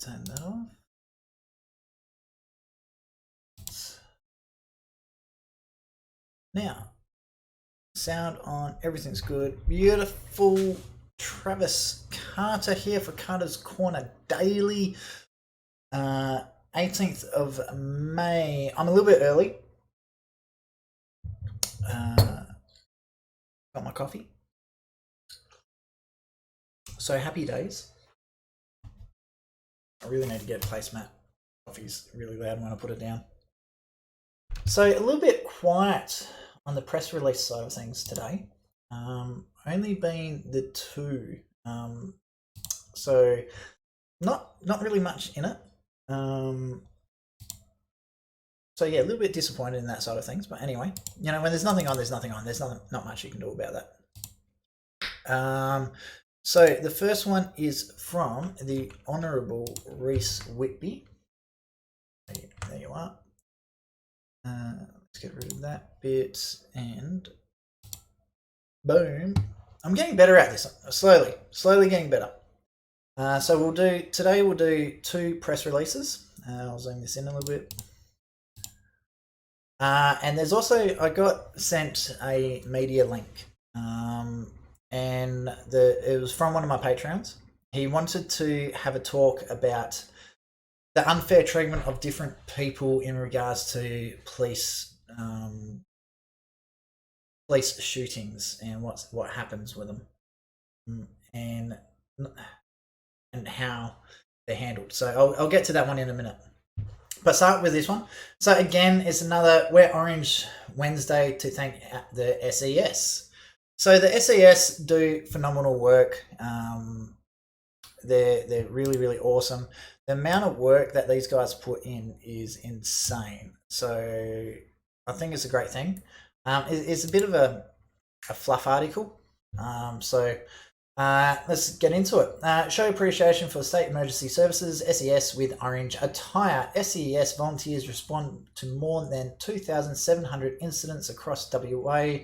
turn that off. Now, sound on, everything's good. Beautiful. Travis Carter here for Carter's Corner Daily. 18th of May. I'm a little bit early. Got my coffee. So happy days. I really need to get a placemat. Coffee's really loud when I put it down. So a little bit quiet on the press release side of things today. Only been the two. So not really much in it. So yeah, a little bit disappointed in that side of things. But anyway, you know, when there's nothing on, there's nothing on. There's not much you can do about that. So the first one is from the Honourable Reece Whitby. There you are. Let's get rid of that bit and boom. I'm getting better at this, slowly getting better. So we'll do two press releases. I'll zoom this in a little bit. And there's also, I got sent a media link, and it was from one of my Patreons. He wanted to have a talk about the unfair treatment of different people in regards to police shootings and what happens with them, and how they're handled. So I'll get to that one in a minute. But start with this one. So again, it's another Wear Orange Wednesday to thank the SES. So the SES do phenomenal work. They're really awesome. The amount of work that these guys put in is insane. So I think it's a great thing. It's a bit of a fluff article. Let's get into it. Show appreciation for State Emergency Services, SES with orange attire. SES volunteers respond to more than 2,700 incidents across WA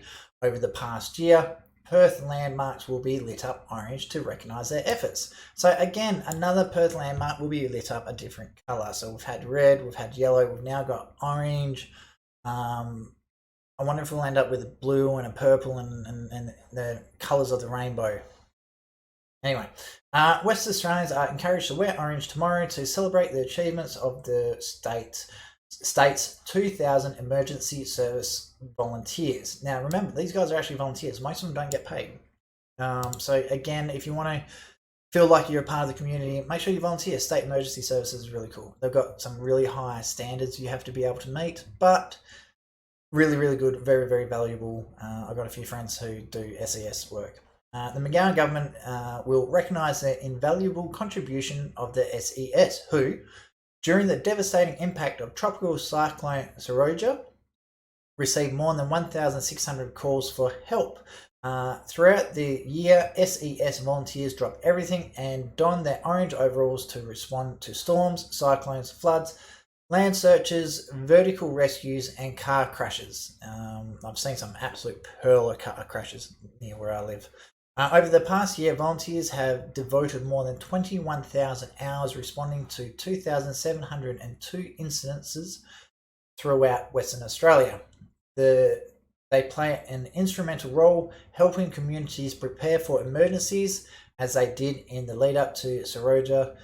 over the past year. Perth landmarks will be lit up orange to recognise their efforts. So again, another Perth landmark will be lit up a different colour. So we've had red, we've had yellow, we've now got orange. I wonder if we'll end up with a blue and a purple and the colours of the rainbow. Anyway, West Australians are encouraged to wear orange tomorrow to celebrate the achievements of the state's 2,000 emergency service volunteers. Now, remember, these guys are actually volunteers. Most of them don't get paid. So again, if you want to feel like you're a part of the community, make sure you volunteer. State Emergency Services is really cool. They've got some really high standards you have to be able to meet, but really good, very valuable. I've got a few friends who do SES work. The McGowan government will recognise the invaluable contribution of the SES, who, during the devastating impact of Tropical Cyclone Seroja, received more than 1,600 calls for help. Throughout the year, SES volunteers drop everything and don their orange overalls to respond to storms, cyclones, floods, land searches, vertical rescues, and car crashes. I've seen some absolute pearler car crashes near where I live. Over the past year, volunteers have devoted more than 21,000 hours responding to 2,702 incidences throughout Western Australia. They play an instrumental role helping communities prepare for emergencies, as they did in the lead up to Seroja,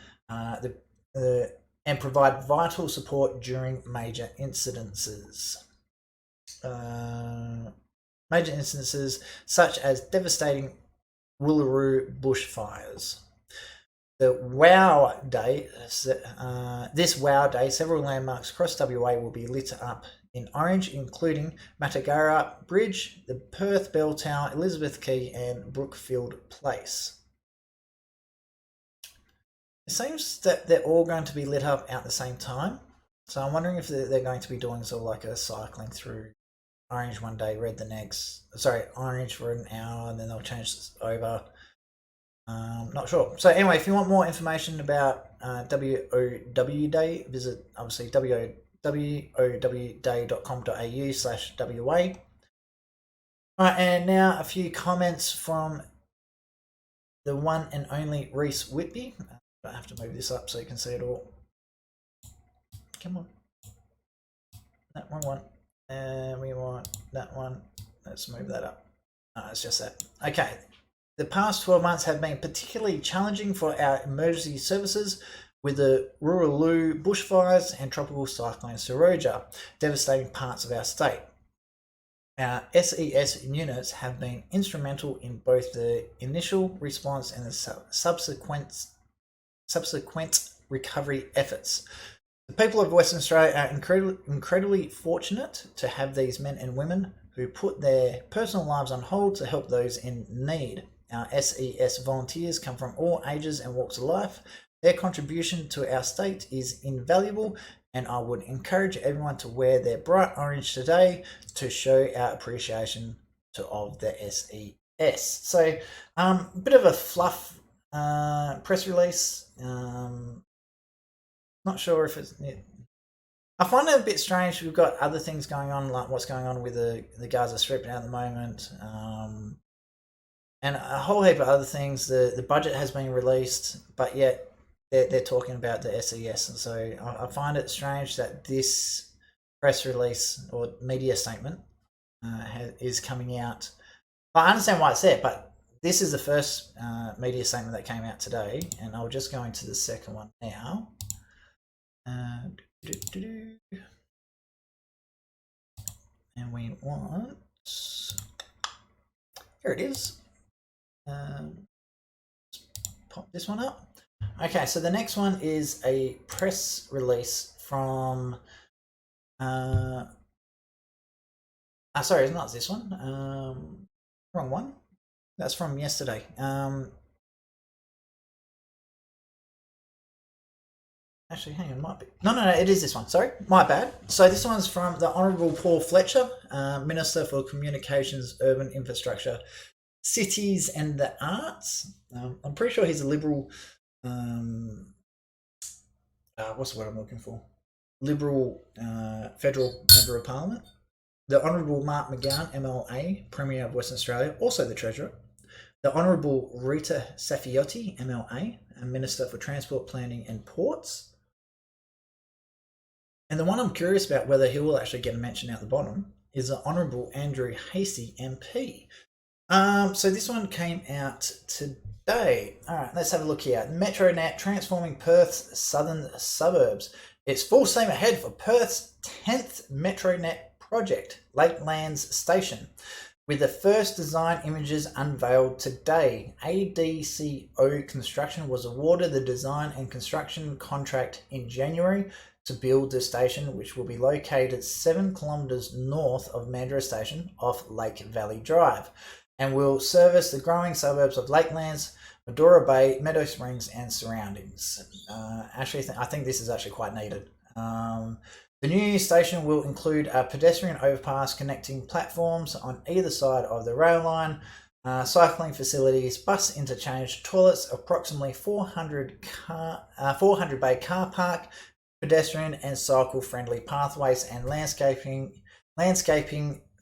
and provide vital support during major incidences. Major incidences such as devastating Woolloomooloo bushfires. The WOW Day, this WOW Day, several landmarks across WA will be lit up in orange, including Matagara Bridge, the Perth Bell Tower, Elizabeth Quay, and Brookfield Place. It seems that they're all going to be lit up at the same time, so I'm wondering if they're going to be doing sort of like a cycling through orange one day, red the next. Sorry, orange for an hour, and then they'll change this over. Not sure. So anyway, if you want more information about WOW Day, visit obviously wowday.com.au/WA. Alright, and now a few comments from the one and only Reece Whitby. I have to move this up so you can see it all. Come on. That one. And we want that one. Let's move that up. It's just that. Okay. The past 12 months have been particularly challenging for our emergency services, with the Ruraloo bushfires and tropical cyclone Seroja devastating parts of our state. Our SES units have been instrumental in both the initial response and the subsequent recovery efforts. The people of Western Australia are incredibly fortunate to have these men and women who put their personal lives on hold to help those in need. Our SES volunteers come from all ages and walks of life. Their contribution to our state is invaluable, and I would encourage everyone to wear their bright orange today to show our appreciation of the SES. So, a bit of a fluff press release. Not sure if it's... I find it a bit strange. We've got other things going on, like what's going on with the Gaza Strip at the moment, and a whole heap of other things. The budget has been released, but yet they're talking about the SES, and so I find it strange that this press release or media statement is coming out. I understand why it's there, but this is the first media statement that came out today, and I'll just go into the second one now. And we want, here it is. Pop this one up. Okay, so the next one is a press release from sorry, it's not this one. Wrong one. That's from yesterday. Actually, hang on, might be. No, it is this one. Sorry, my bad. So this one's from the Honourable Paul Fletcher, Minister for Communications, Urban Infrastructure, Cities and the Arts. I'm pretty sure he's a Liberal. What's the word I'm looking for? Liberal federal member of Parliament. The Honourable Mark McGowan, MLA, Premier of Western Australia, also the Treasurer. The Honourable Rita Saffioti, MLA, Minister for Transport, Planning and Ports. And the one I'm curious about whether he will actually get a mention out the bottom is the Honourable Andrew Hastie, MP. So this one came out today. All right, let's have a look here. Metronet transforming Perth's southern suburbs. It's full steam ahead for Perth's 10th Metronet project, Lakelands Station, with the first design images unveiled today. ADCO Construction was awarded the design and construction contract in January to build the station, which will be located 7 kilometres north of Mandurah Station off Lake Valley Drive, and will service the growing suburbs of Lakelands, Medora Bay, Meadow Springs and surroundings. I think this is actually quite needed. The new station will include a pedestrian overpass connecting platforms on either side of the rail line, cycling facilities, bus interchange, toilets, approximately 400 bay car park, pedestrian and cycle friendly pathways, and landscaping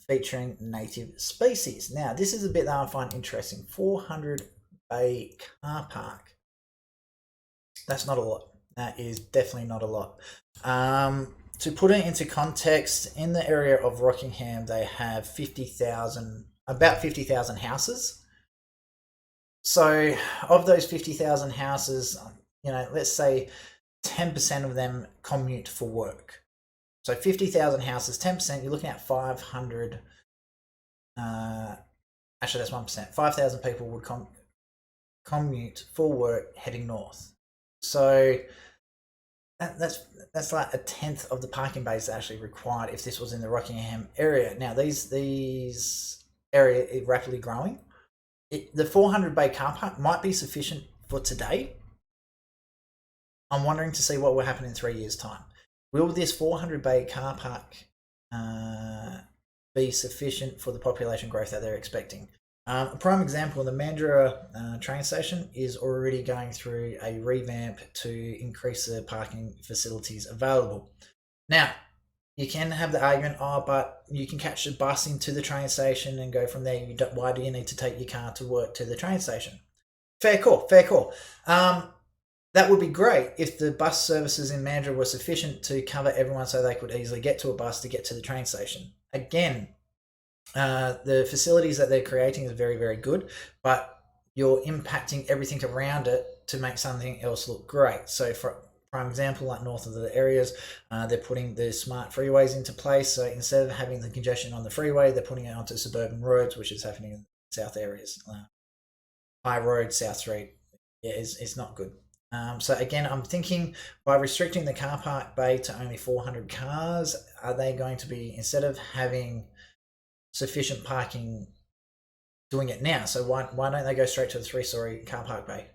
featuring native species. Now, this is a bit that I find interesting. 400 bay car park. That's not a lot. That is definitely not a lot. To put it into context, in the area of Rockingham, they have about 50,000 houses. So of those 50,000 houses, let's say 10% of them commute for work. So 50,000 houses, 10%, you're looking at 500. Actually, that's 1%. 5,000 people would commute for work heading north. So that's like a tenth of the parking bays actually required if this was in the Rockingham area. Now these area is rapidly growing. The 400 bay car park might be sufficient for today. I'm wondering to see what will happen in 3 years' time. Will this 400 bay car park be sufficient for the population growth that they're expecting? A prime example, the Mandurah train station is already going through a revamp to increase the parking facilities available. Now, you can have the argument, but you can catch the bus into the train station and go from there. Why do you need to take your car to work to the train station? Fair call. that would be great if the bus services in Mandurah were sufficient to cover everyone so they could easily get to a bus to get to the train station. Again, the facilities that they're creating is very, very good, but you're impacting everything around it to make something else look great. So for prime example, like north of the areas, they're putting the smart freeways into place. So instead of having the congestion on the freeway, they're putting it onto suburban roads, which is happening in south areas. High Road, South Street, yeah, it's not good. So again, I'm thinking by restricting the car park bay to only 400 cars, are they going to be, instead of having sufficient parking doing it now, so why don't they go straight to the 3-story car park bay?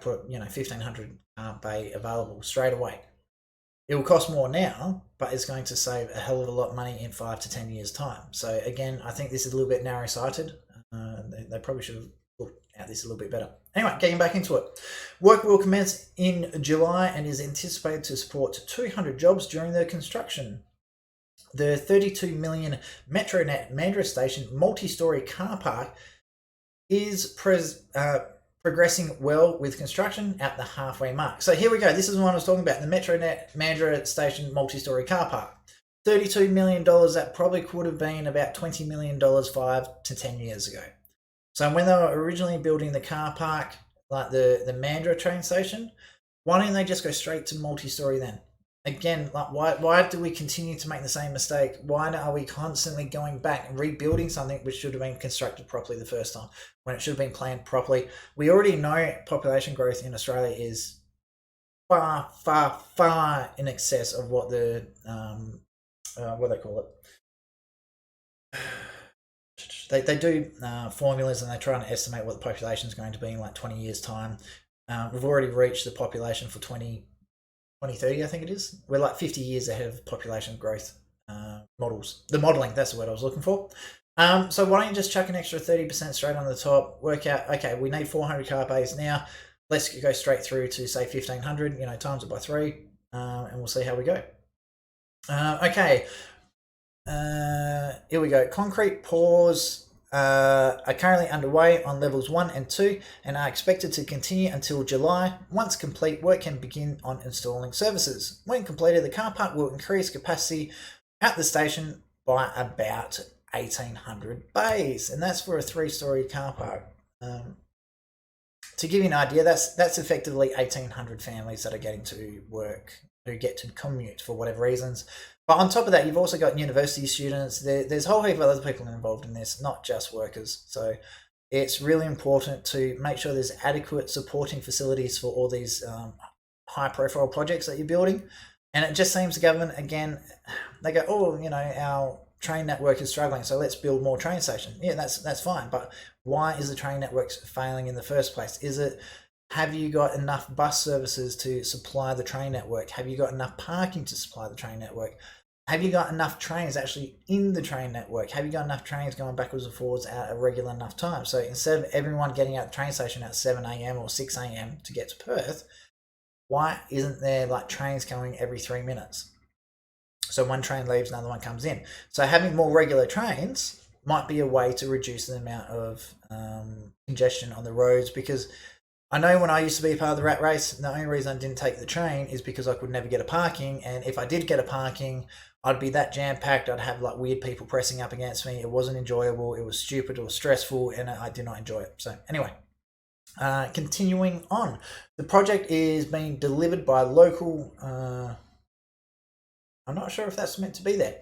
Put 1,500 car bay available straight away. It will cost more now, but it's going to save a hell of a lot of money in 5 to 10 years' time. So again, I think this is a little bit narrow-sighted. They probably should have looked at this a little bit better. Anyway, getting back into it. Work will commence in July and is anticipated to support 200 jobs during the construction. The 32 million Metronet Mandurah Station multi-storey car park is progressing well with construction at the halfway mark. So here we go. This is what I was talking about, the Metronet Mandurah Station multi-storey car park. $32 million, that probably could have been about $20 million 5 to 10 years ago. So when they were originally building the car park, like the Mandurah train station, why don't they just go straight to multi-storey then? Again, like why do we continue to make the same mistake? Why are we constantly going back and rebuilding something which should have been constructed properly the first time, when it should have been planned properly? We already know population growth in Australia is far, far, far in excess of what the what they call it. They do formulas and they try and estimate what the population is going to be in like 20 years' time. We've already reached the population for 2030, I think it is. We're like 50 years ahead of population growth models. The modelling, that's the word I was looking for. So why don't you just chuck an extra 30% straight on the top, work out, okay, we need 400 car bays now. Let's go straight through to, say, 1,500, times it by 3, and we'll see how we go. Okay. Here we go. Concrete pours are currently underway on levels 1 and 2 and are expected to continue until July. Once complete, work can begin on installing services. When completed, the car park will increase capacity at the station by about 1,800 bays, and that's for a 3-story car park. To give you an idea, that's effectively 1,800 families that are getting to work, who get to commute for whatever reasons. But on top of that, you've also got university students. There's a whole heap of other people involved in this, not just workers. So it's really important to make sure there's adequate supporting facilities for all these high-profile projects that you're building. And it just seems the government, again, they go, our train network is struggling, so let's build more train stations. Yeah, that's fine. But why is the train network failing in the first place? Have you got enough bus services to supply the train network? Have you got enough parking to supply the train network? Have you got enough trains actually in the train network? Have you got enough trains going backwards and forwards at a regular enough time? So instead of everyone getting out the train station at 7 a.m. or 6 a.m. to get to Perth, why isn't there like trains going every 3 minutes? So one train leaves, another one comes in. So having more regular trains might be a way to reduce the amount of congestion on the roads, because I know when I used to be a part of the rat race, the only reason I didn't take the train is because I could never get a parking. And if I did get a parking, I'd be that jam-packed. I'd have like weird people pressing up against me. It wasn't enjoyable. It was stupid. It was stressful, and I did not enjoy it. So anyway, continuing on. The project is being delivered by local... I'm not sure if that's meant to be there.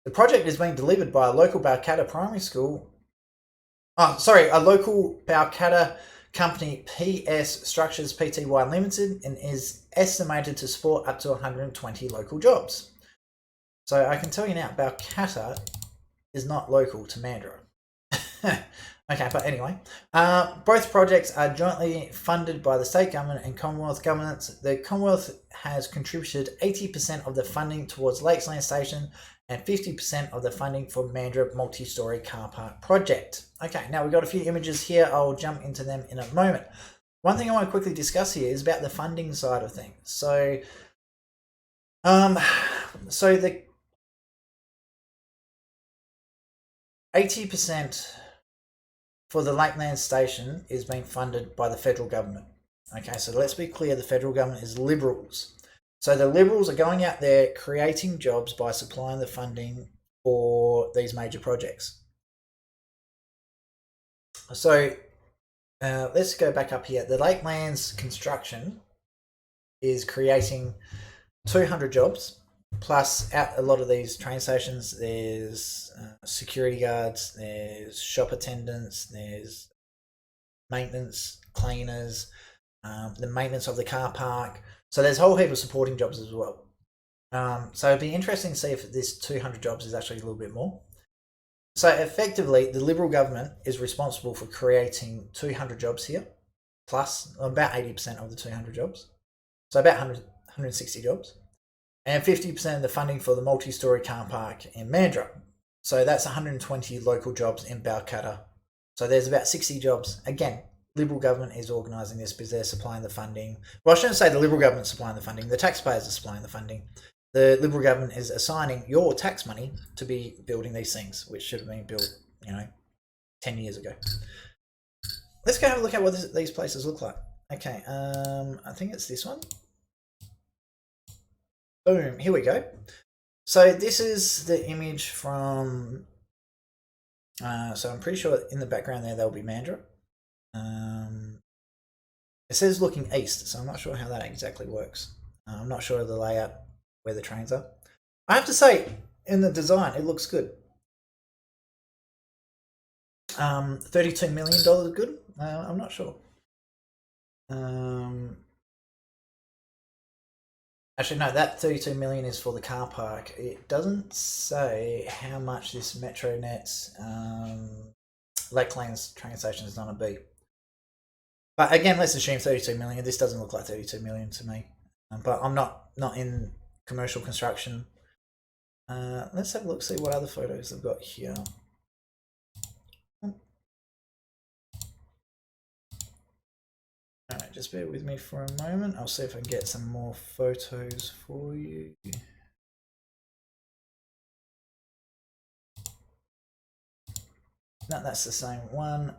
The project is being delivered by a local Balcatta primary school. A local Balcatta company, PS Structures Pty Limited, and is estimated to support up to 120 local jobs. So I can tell you now, Balcatta is not local to Mandurah. Okay, but anyway, both projects are jointly funded by the state government and Commonwealth governments. The Commonwealth has contributed 80% of the funding towards Lakesland Station and 50% of the funding for Mandurah multi-storey car park project. Okay, now we've got a few images here. I'll jump into them in a moment. One thing I want to quickly discuss here is about the funding side of things. So the 80% for the Lakeland Station is being funded by the federal government. Okay, so let's be clear, the federal government is Liberals. So the Liberals are going out there creating jobs by supplying the funding for these major projects. So let's go back up here. The Lakelands construction is creating 200 jobs, plus at a lot of these train stations, there's security guards, there's shop attendants, there's maintenance, cleaners, the maintenance of the car park. So there's a whole heap of supporting jobs as well. So it'd be interesting to see if this 200 jobs is actually a little bit more. So effectively, the Liberal government is responsible for creating 200 jobs here, plus about 80% of the 200 jobs. So about 160 jobs. And 50% of the funding for the multi-storey car park in Mandurah. So that's 120 local jobs in Balcatta. So there's about 60 jobs. Again, Liberal government is organising this because they're supplying the funding. Well, I shouldn't say the Liberal government supplying the funding. The taxpayers are supplying the funding. The Liberal government is assigning your tax money to be building these things, which should have been built, 10 years ago. Let's go have a look at what these places look like. Okay, I think it's this one. Boom, here we go. So this is the image from, so I'm pretty sure in the background there'll be Mandurah. It says looking east, so I'm not sure how that exactly works. I'm not sure of the layout where the trains are. I have to say, in the design, it looks good. $32 million good? I'm not sure. Actually, no, that 32 million is for the car park. It doesn't say how much this Metronet's Lakelands train station is going to be. But again, let's assume 32 million. This doesn't look like 32 million to me. But I'm not in commercial construction. Let's have a look, see what other photos I've got here. Alright, just bear with me for a moment. I'll see if I can get some more photos for you. No, that's the same one.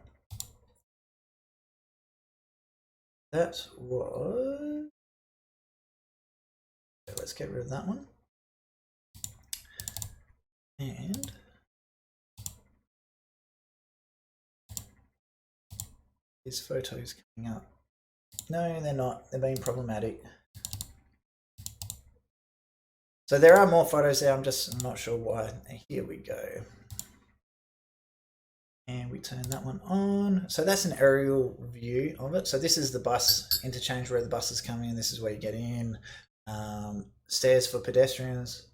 That was... So let's get rid of that one. And... these photos coming up. No, they're not. They're being problematic. So there are more photos there. I'm just not sure why. Here we go. And we turn that one on. So that's an aerial view of it. So this is the bus interchange where the buses come in. This is where you get in. Stairs for pedestrians.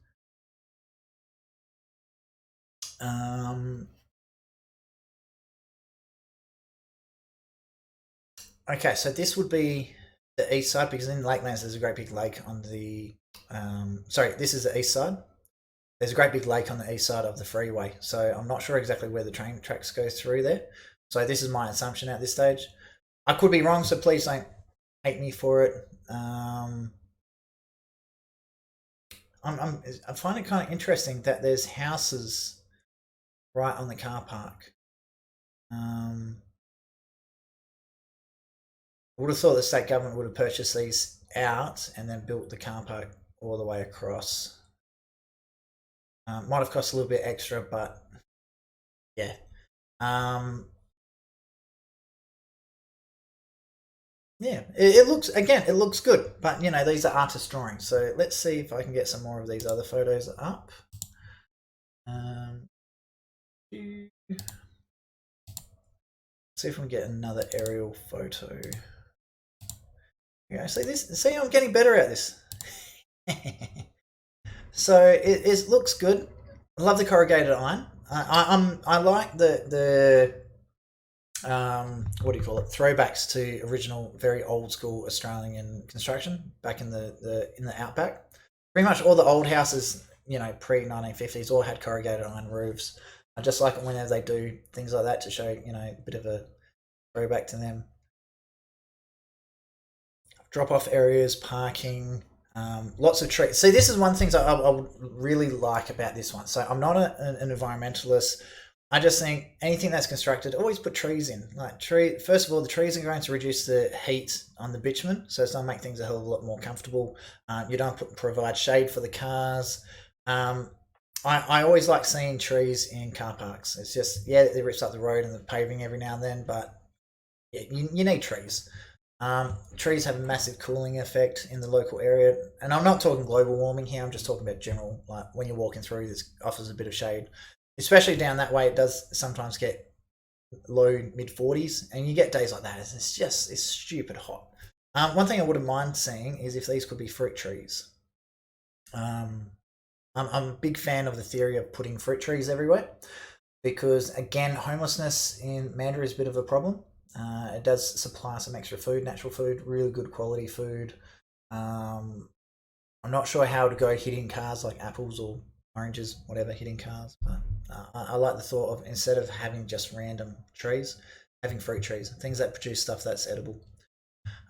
Okay, so this would be the east side because in Lakelands there's a great big lake on the... sorry, this is the east side. There's a great big lake on the east side of the freeway. So I'm not sure exactly where the train tracks go through there. So this is my assumption at this stage. I could be wrong, so please don't hate me for it. I find it kind of interesting that there's houses right on the car park. I would have thought the state government would have purchased these out and then built the car park all the way across. Might have cost a little bit extra, but yeah. Yeah, it looks, again, it looks good, but these are artist drawings. So let's see if I can get some more of these other photos up. See if we can get another aerial photo. Yeah, see, I'm getting better at this. So it looks good. I love the corrugated iron. I like the what do you call it? Throwbacks to original, very old school Australian construction back in the outback. Pretty much all the old houses, pre 1950s, all had corrugated iron roofs. I just like it whenever they do things like that to show, a bit of a throwback to them. Drop-off areas, parking, lots of trees. See, this is one thing I would really like about this one. So I'm not an environmentalist. I just think anything that's constructed, always put trees in. First of all, the trees are going to reduce the heat on the bitumen, so it's going to make things a hell of a lot more comfortable. You don't provide shade for the cars. I always like seeing trees in car parks. It's just, yeah, it rips up the road and the paving every now and then, but yeah, you need trees. Trees have a massive cooling effect in the local area, and I'm not talking global warming here. I'm just talking about general. Like when you're walking through, this offers a bit of shade, especially down that way. It does sometimes get low mid 40s, and you get days like that. It's stupid hot. One thing I wouldn't mind seeing is if these could be fruit trees. I'm a big fan of the theory of putting fruit trees everywhere because, again, homelessness in Mandurah is a bit of a problem. It does supply some extra food, natural food, really good quality food. I'm not sure how to go hitting cars like apples or oranges, whatever, hitting cars. But I like the thought of, instead of having just random trees, having fruit trees, things that produce stuff that's edible.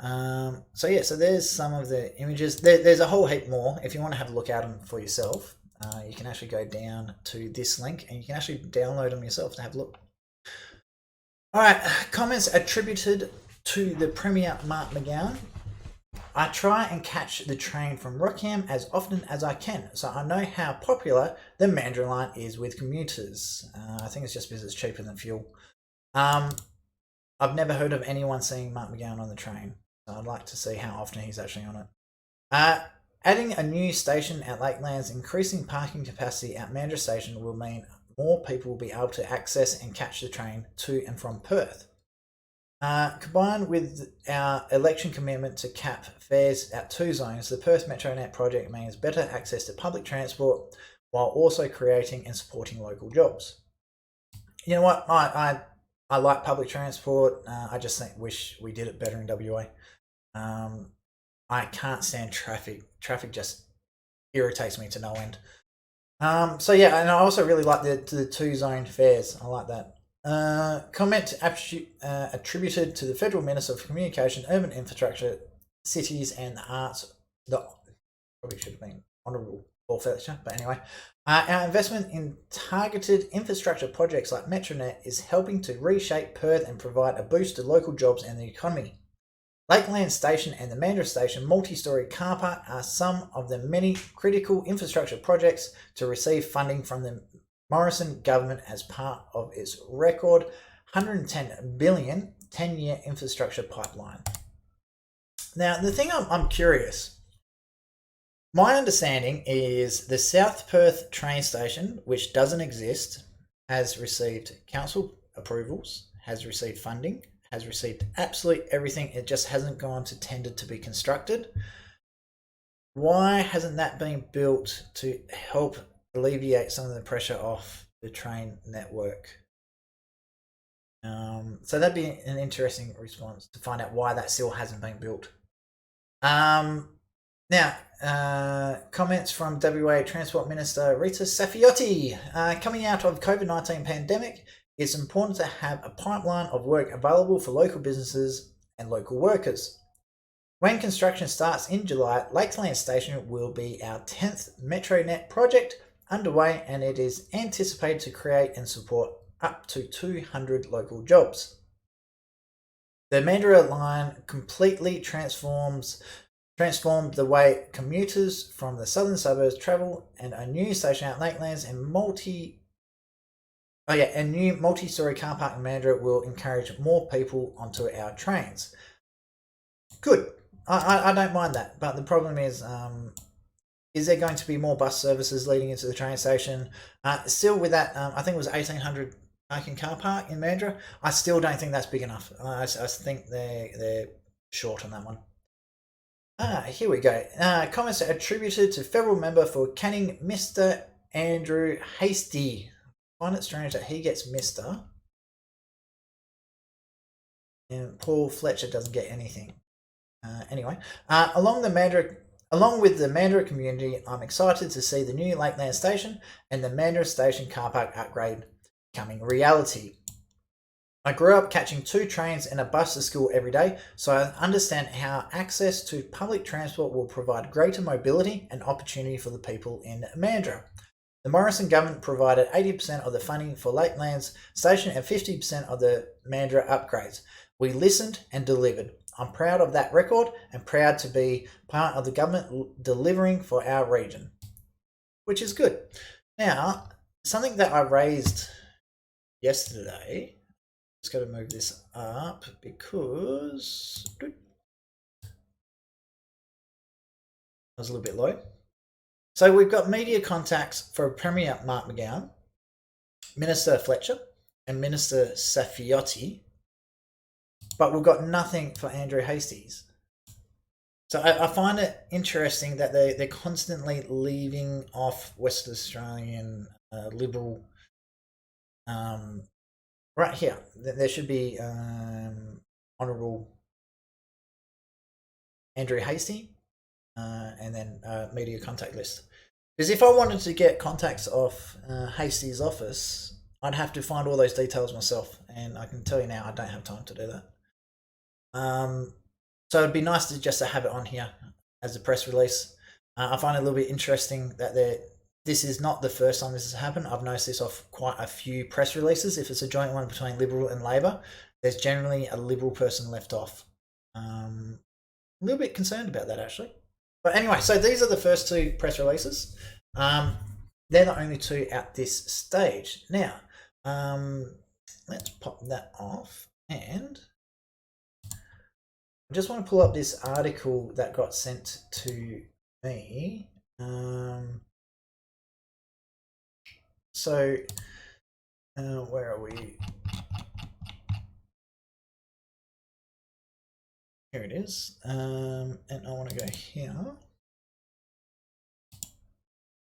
So yeah, so there's some of the images. There's a whole heap more. If you want to have a look at them for yourself, you can actually go down to this link and you can actually download them yourself to have a look. All right, comments attributed to the Premier Mark McGowan. I try and catch the train from Rockingham as often as I can, so I know how popular the Mandurah line is with commuters. I think it's just because it's cheaper than fuel. I've never heard of anyone seeing Mark McGowan on the train, so I'd like to see how often he's actually on it. Adding a new station at Lakelands, increasing parking capacity at Mandurah Station will mean more people will be able to access and catch the train to and from Perth. Combined with our election commitment to cap fares at 2 zones, the Perth Metronet project means better access to public transport while also creating and supporting local jobs. You know what? I like public transport. I just wish we did it better in WA. I can't stand traffic. Traffic just irritates me to no end. So yeah, and I also really like the 2 zone fares. I like that. Comment attributed to the Federal Minister of Communication, Urban Infrastructure, Cities and the Arts. Probably should have been Honourable Paul Fletcher, but anyway. Our investment in targeted infrastructure projects like Metronet is helping to reshape Perth and provide a boost to local jobs and the economy. Lakeland Station and the Mandurah Station multi-storey car park are some of the many critical infrastructure projects to receive funding from the Morrison government as part of its record $110 billion 10-year infrastructure pipeline. Now, the thing I'm curious, my understanding is the South Perth train station, which doesn't exist, has received council approvals, has received funding, has received absolutely everything. It just hasn't gone to tender to be constructed. Why hasn't that been built to help alleviate some of the pressure off the train network? So that'd be an interesting response to find out why that still hasn't been built. Now, comments from WA Transport Minister Rita Saffioti. Coming out of COVID-19 pandemic, it's important to have a pipeline of work available for local businesses and local workers. When construction starts in July, Lakeland Station will be our 10th Metronet project underway, and it is anticipated to create and support up to 200 local jobs. The Mandurah line completely transformed the way commuters from the southern suburbs travel, and a new station at Lakelands and a new multi-storey car park in Mandurah will encourage more people onto our trains. Good. I don't mind that, but the problem is there going to be more bus services leading into the train station? Still with that, I think it was 1,800 parking car park in Mandurah. I still don't think that's big enough. I think they're short on that one. Here we go. Comments are attributed to federal member for Canning, Mr. Andrew Hastie. I find it strange that he gets Mr. and Paul Fletcher doesn't get anything. Anyway, along with the Mandurah community, I'm excited to see the new Lakeland Station and the Mandurah Station car park upgrade becoming reality. I grew up catching 2 trains and a bus to school every day, so I understand how access to public transport will provide greater mobility and opportunity for the people in Mandurah. The Morrison government provided 80% of the funding for Lakelands Station and 50% of the Mandurah upgrades. We listened and delivered. I'm proud of that record and proud to be part of the government delivering for our region, which is good. Now, something that I raised yesterday, just got to move this up because I was a little bit low. So we've got media contacts for Premier Mark McGowan, Minister Fletcher, and Minister Saffioti, but we've got nothing for Andrew Hasties. So I find it interesting that they're constantly leaving off West Australian Liberal. Right here, there should be Honourable Andrew Hastie, and then media contact list. Because if I wanted to get contacts off Hastie's office, I'd have to find all those details myself, and I can tell you now I don't have time to do that. So it'd be nice to just have it on here as a press release. I find it a little bit interesting that this is not the first time this has happened. I've noticed this off quite a few press releases. If it's a joint one between Liberal and Labor, there's generally a Liberal person left off. A little bit concerned about that, actually. But anyway, so these are the first two press releases. They're the only two at this stage. Now, let's pop that off, and I just want to pull up this article that got sent to me. So, where are we? Here it is. And I want to go here.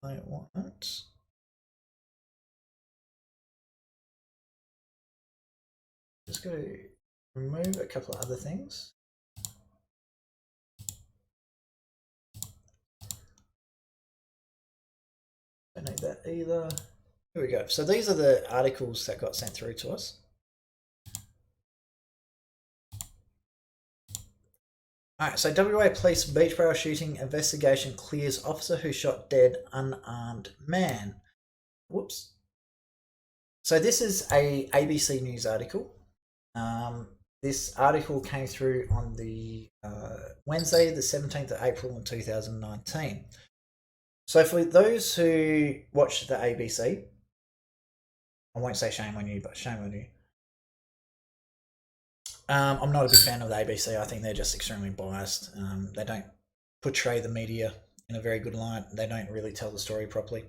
I want. Just go to remove a couple of other things. Don't need that either. Here we go. So these are the articles that got sent through to us. Alright, so WA Police Beachborough shooting investigation clears officer who shot dead unarmed man. Whoops. So this is a ABC News article. This article came through on the Wednesday, the 17th of April in 2019. So for those who watch the ABC, I won't say shame on you, but shame on you. I'm not a big fan of the ABC. I think they're just extremely biased. They don't portray the media in a very good light. They don't really tell the story properly.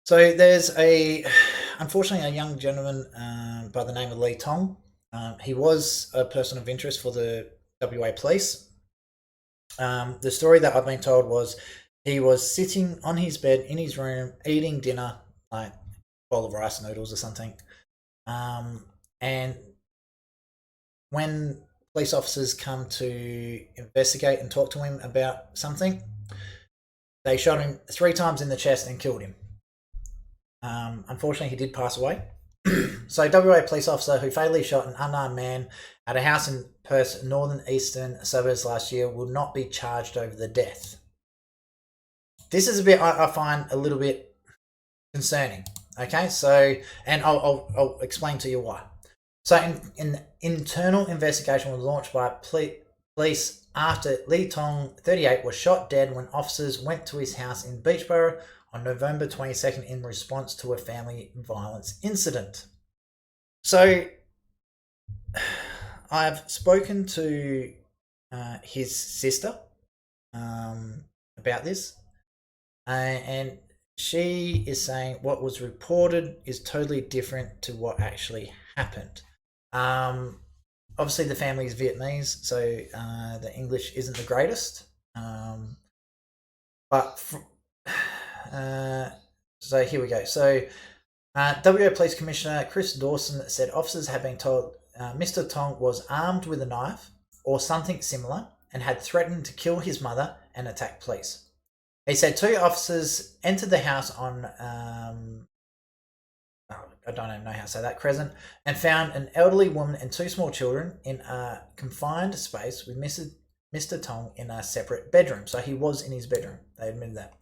So there's unfortunately, a young gentleman by the name of Lee Tong. He was a person of interest for the WA Police. The story that I've been told was he was sitting on his bed in his room eating dinner, like a bowl of rice noodles or something. And when police officers come to investigate and talk to him about something, they shot him 3 times in the chest and killed him. Unfortunately, he did pass away. So, WA police officer who fatally shot an unarmed man at a house in Perth's northern eastern suburbs last year will not be charged over the death. This is a bit I find a little bit concerning. Okay, so, and I'll explain to you why. So, an internal investigation was launched by police after Lee Tong, 38, was shot dead when officers went to his house in Beachborough on November 22nd in response to a family violence incident. So, I've spoken to his sister about this, and she is saying what was reported is totally different to what actually happened. Obviously, the family is Vietnamese, so the English isn't the greatest. So here we go. So WA Police Commissioner Chris Dawson said officers had been told Mr. Tong was armed with a knife or something similar and had threatened to kill his mother and attack police. He said 2 officers entered the house on I don't even know how to say that, Crescent, and found an elderly woman and 2 small children in a confined space with Mr. Tong in a separate bedroom. So he was in his bedroom. They admitted that.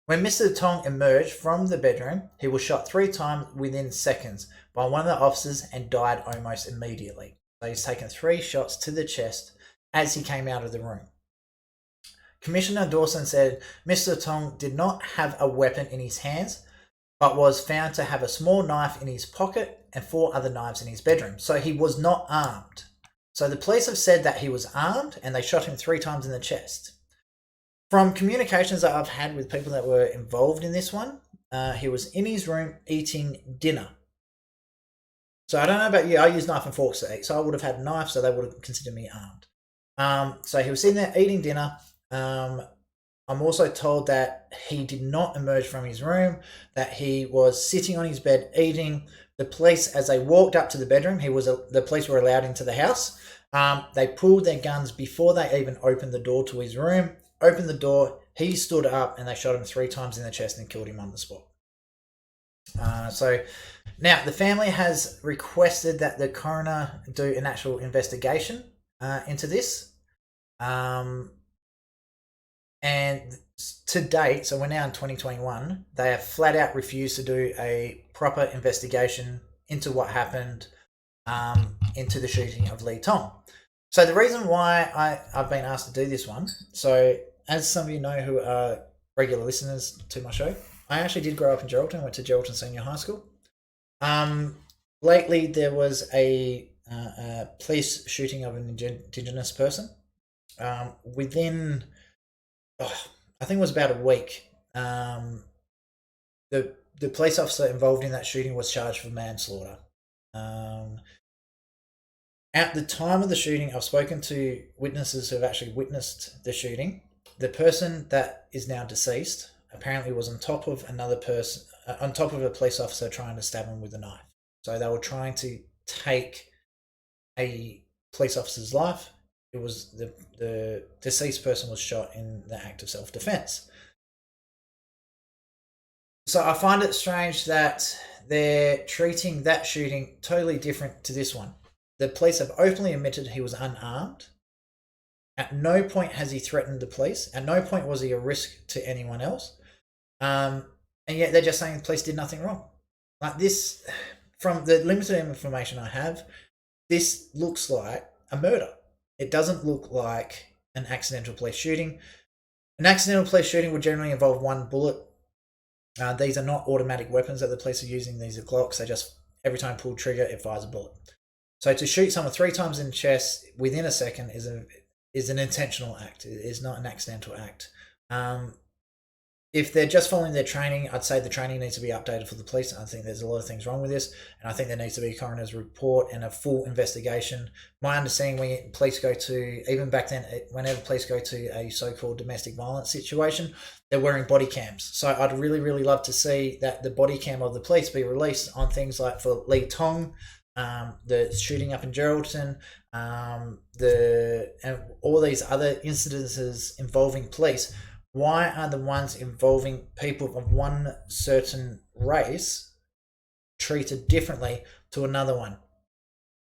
When Mr. Tong emerged from the bedroom, he was shot 3 times within seconds by one of the officers and died almost immediately. So he's taken 3 shots to the chest as he came out of the room. Commissioner Dawson said Mr. Tong did not have a weapon in his hands, but was found to have a small knife in his pocket and 4 other knives in his bedroom. So he was not armed. So the police have said that he was armed and they shot him 3 times in the chest. From communications that I've had with people that were involved in this one, he was in his room eating dinner. So I don't know about you, I use knife and forks to eat, so I would have had a knife, so they would have considered me armed. So he was sitting there eating dinner. I'm also told that he did not emerge from his room, that he was sitting on his bed eating. The police, as they walked up to the bedroom, the police were allowed into the house. They pulled their guns before they even opened the door to his room, opened the door, he stood up, and they shot him 3 times in the chest and killed him on the spot. So now the family has requested that the coroner do an actual investigation into this. And to date, so we're now in 2021, they have flat out refused to do a proper investigation into what happened into the shooting of Lee Tong. So the reason why I've been asked to do this one, so as some of you know who are regular listeners to my show, I actually did grow up in Geraldton, went to Geraldton Senior High School. Lately there was a police shooting of an Indigenous person. Within, I think it was about a week, the police officer involved in that shooting was charged for manslaughter. At the time of the shooting, I've spoken to witnesses who have actually witnessed the shooting. The person that is now deceased apparently was on top of another person, on top of a police officer trying to stab him with a knife. So they were trying to take a police officer's life. It was the deceased person was shot in the act of self-defense. So I find it strange that they're treating that shooting totally different to this one. The police have openly admitted he was unarmed. At no point has he threatened the police. At no point was he a risk to anyone else. And yet they're just saying the police did nothing wrong. Like this, from the limited information I have, this looks like a murder. It doesn't look like an accidental police shooting. An accidental police shooting would generally involve 1 bullet. These are not automatic weapons that the police are using. These are Glocks. They just, every time pull trigger, it fires a bullet. So to shoot someone 3 times in the chest within a second is an intentional act. It is not an accidental act. If they're just following their training, I'd say the training needs to be updated for the police. I think there's a lot of things wrong with this, and I think there needs to be a coroner's report and a full investigation. My understanding, when police go to, even back then, whenever police go to a so-called domestic violence situation, they're wearing body cams. So I'd really, really love to see that the body cam of the police be released on things like for Lee Tong, the shooting up in Geraldton, and all these other incidences involving police. Why are the ones involving people of one certain race treated differently to another one?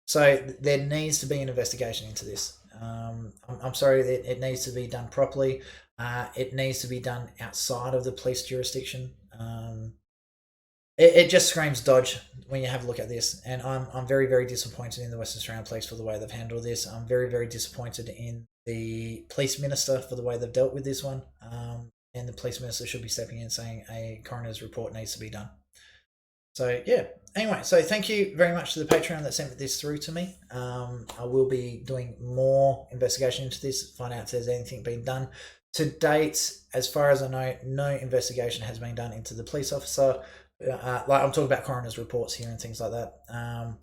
So there needs to be an investigation into this. I'm sorry, it needs to be done properly. It needs to be done outside of the police jurisdiction. It just screams dodge when you have a look at this, and I'm very, very disappointed in the Western Australian Police for the way they've handled this. I'm very, very disappointed in the police minister for the way they've dealt with this one, and the police minister should be stepping in saying a coroner's report needs to be done. So yeah, anyway, so thank you very much to the Patreon that sent this through to me. I will be doing more investigation into this, find out if there's anything being done. To date, as far as I know, no investigation has been done into the police officer. Like I'm talking about coroner's reports here and things like that.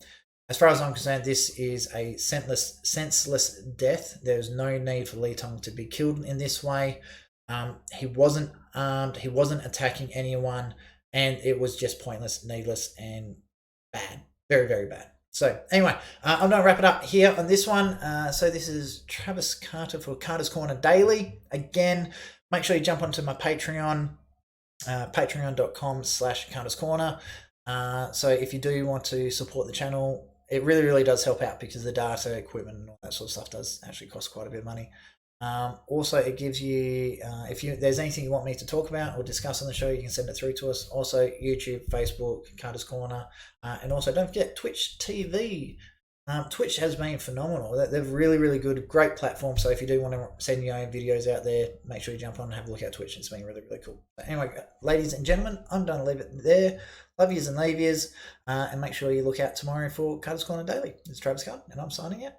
As far as I'm concerned, this is a senseless death. There's no need for Lee Tong to be killed in this way. He wasn't armed. He wasn't attacking anyone, and it was just pointless, needless, and bad. Very, very bad. So anyway, I'm going to wrap it up here on this one. So this is Travis Carter for Carter's Corner Daily. Again, make sure you jump onto my Patreon. Patreon.com/Carter's Corner. So if you do want to support the channel, it really, really does help out because the data, equipment, and all that sort of stuff does actually cost quite a bit of money. Also, it gives you, if there's anything you want me to talk about or discuss on the show, you can send it through to us. Also, YouTube, Facebook, Carter's Corner, and also don't forget Twitch TV. Twitch has been phenomenal. They're really, really good, great platform. So if you do want to send your own videos out there, make sure you jump on and have a look at Twitch. It's been really, really cool. But anyway, ladies and gentlemen, I'm going to leave it there. Love yous and leave yous, and make sure you look out tomorrow for Carter's Corner Daily. It's Travis Carter, and I'm signing out.